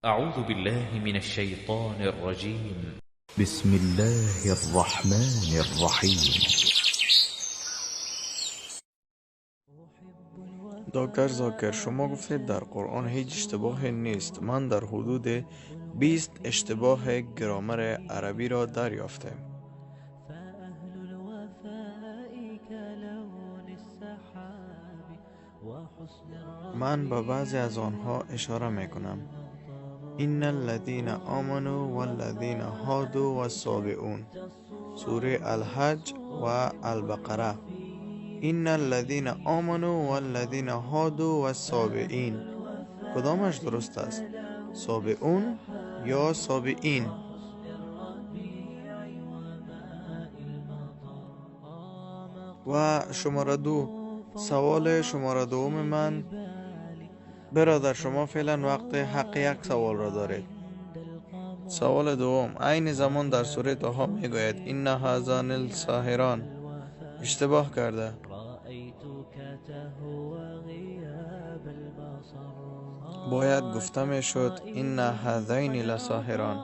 أعوذ بالله من الشيطان الرجيم. بسم الله الرحمن الرحیم. دکتر زاکر، شما گفتید در قرآن هیچ اشتباهی نیست. من در حدود 20 اشتباه گرامر عربی را دریافتم. من به بعضی از آنها اشاره میکنم. ان الذين آمنوا والذين هادوا والصابئون، سوره الحج و البقره. ان الذين آمنوا والذين هادوا والصابئین، کدامش درست است؟ صابئون یا صابئین؟ و شماره 2، سوال شماره دوم من: برادر، شما فعلا وقت حق یک سوال را دارید. سوال دوم: عین زمان در سوره طه میگوید ان هذان الساحران، اشتباه کرده. باید گفته میشد ان هذین لساحران.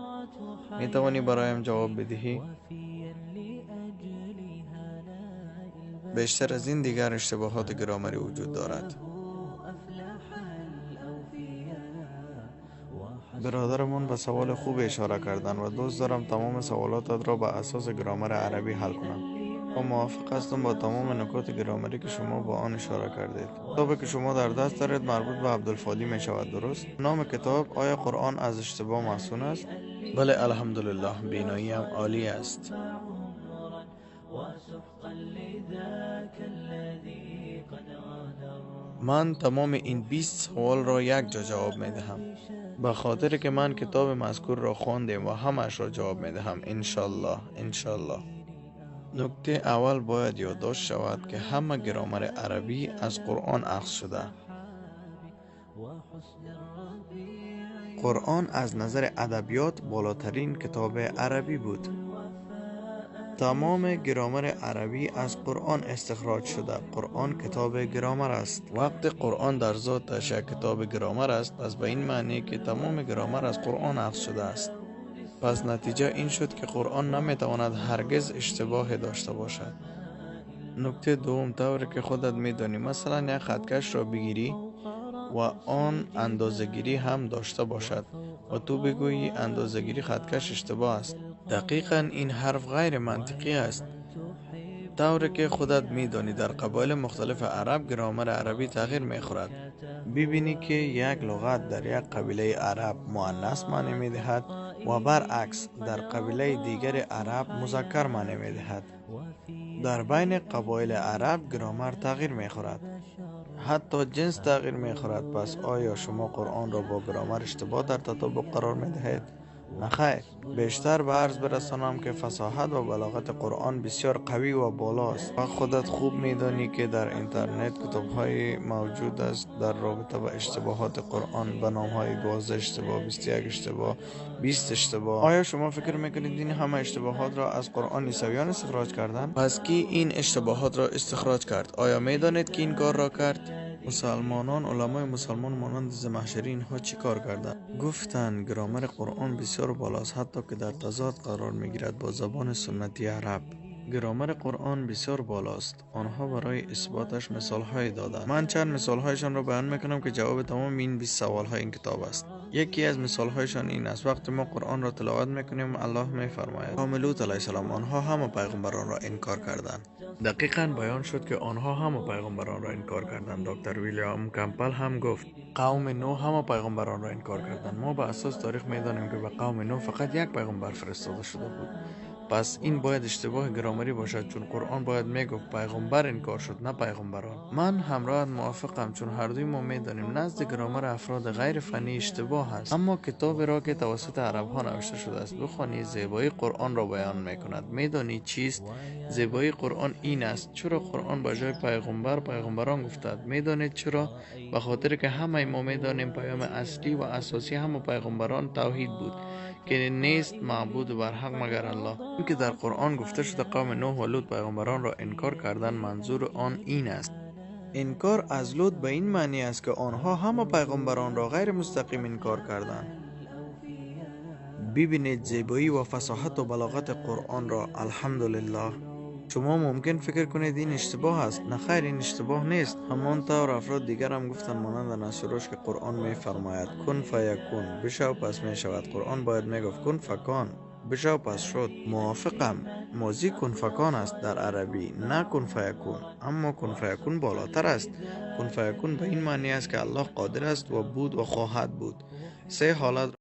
می توانی برایم جواب بدهی؟ بیشتر از این دیگر اشتباهات گرامری وجود دارد. برادرمون به سوال خوب اشاره کردن و دوست دارم تمام سوالاتت را به اساس گرامر عربی حل کنم. و موافق هستم با تمام نکات گرامری که شما با آن اشاره کردید. کتابی که شما در دست دارید مربوط به عبدالفادی می شود، درست؟ نام کتاب: آیا قرآن از اشتباه مصون است؟ بله الحمدلله، بیناییم عالی است. من تمام این 20 سوال را یک جا جواب می دهم، به خاطر که من کتاب مذکور را خواندم و همش را جواب می دهم انشالله. نکته اول باید یادداشت شود که همه گرامر عربی از قرآن اخذ شده. قرآن از نظر ادبیات بالاترین کتاب عربی بود. تمام گرامر عربی از قرآن استخراج شده. قرآن کتاب گرامر است. وقت قرآن در ذاتش یک کتاب گرامر است، پس به این معنی که تمام گرامر از قرآن اخذ شده است. پس نتیجه این شد که قرآن نمیتواند هرگز اشتباه داشته باشد. نکته دوم: طوری که خودت میدانی، مثلا یک خطکش را بگیری و آن اندازه‌گیری هم داشته باشد و تو بگویی اندازه‌گیری خطکش اشتباه است. دقیقاً این حرف غیر منطقی است. طوری که خودت میدانی در قبایل مختلف عرب گرامر عربی تغییر میخورد. ببینی که یک لغت در یک قبیله عرب مؤنث معنی میدهد و برعکس در قبیله دیگر عرب مذکر معنی میدهد. در بین قبایل عرب گرامر تغییر میخورد، حتی جنس تغییر میخورد. پس آیا شما قرآن را با گرامر اشتباه در تطابق قرار میدهید؟ نه خیر. بیشتر به عرض برسانم که فصاحت و بلاغت قرآن بسیار قوی و بالاست و خودت خوب میدانی که در اینترنت کتاب‌های موجود است در رابطه با اشتباهات قرآن به نام‌های 12 اشتباه، 21 اشتباه، 20 اشتباه. آیا شما فکر میکنید این همه اشتباهات را از قرآن عیسویان استخراج کردند؟ پس کی این اشتباهات را استخراج کرد؟ آیا میدانید که این کار را کرد؟ مسلمانان، علمای مسلمان مانند زمخشری اینها چی کار کردند؟ گفتند گرامر قرآن بسیار بالاست، حتی که در تضاد قرار میگیرد با زبان سنتی عرب. گرامر قرآن بسیار بالاست. آنها برای اثباتش مثال‌های دادند. من چند مثال‌هایشان را بیان میکنم که جواب تمام این 20 سوال‌های این کتاب است. یکی از مثال‌هایشان این است: وقتی ما قرآن را تلاوت میکنیم الله میفرماید قوم لوط علیه السلام آنها همه پیغمبران را انکار کردند. دقیقاً بیان شد که آنها همه پیغمبران را انکار کردند. دکتر ویلیام کمپل هم گفت قوم نوح همه پیغمبران را انکار کردند. ما به اساس تاریخ میدانیم که به قوم نوح فقط یک پیغمبر فرستاده شده بود. پس این باید اشتباه گرامری باشد، چون قرآن باید میگفت پیغمبر انکار شد، نه پیغمبران. من همراهت موافقم، چون هر دوی ما میدانیم نزد گرامر افراد غیر فنی اشتباه است. اما کتابی را که توسط عرب ها نوشته شده است بخوانی، زیبایی قرآن را بیان میکند. میدانی چیست زیبایی قرآن؟ این است: چرا قرآن به جای پیغمبران گفتند؟ میدانید چرا؟ به خاطر که همه ما میدانیم پیام اصلی و اساسی همه پیغمبران توحید بود، که نیست معبود بر حق مگر الله. این که در قرآن گفته شده قوم نوح و لوط پیغمبران را انکار کردند، منظور آن این است: انکار از لوط به این معنی است که آنها همه پیغمبران را غیر مستقیم انکار کردند. ببینید زیبایی و فصاحت و بلاغت قرآن را. الحمدلله. شما ممکن فکر کنید این اشتباه است. نه خیر، این اشتباه نیست. همانطور افراد دیگر هم گفتن مانند نصروش که قرآن می فرماید کن فیکون، بشو پس می شود. قرآن باید می گفت کن فکان، بشو پس شد. موافقم، ماضی کن فکان است در عربی، نه کن فیکون. اما کن فیکون بالاتر است. کن فیکون به این معنی است که الله قادر است و بود و خواهد بود. سه حالت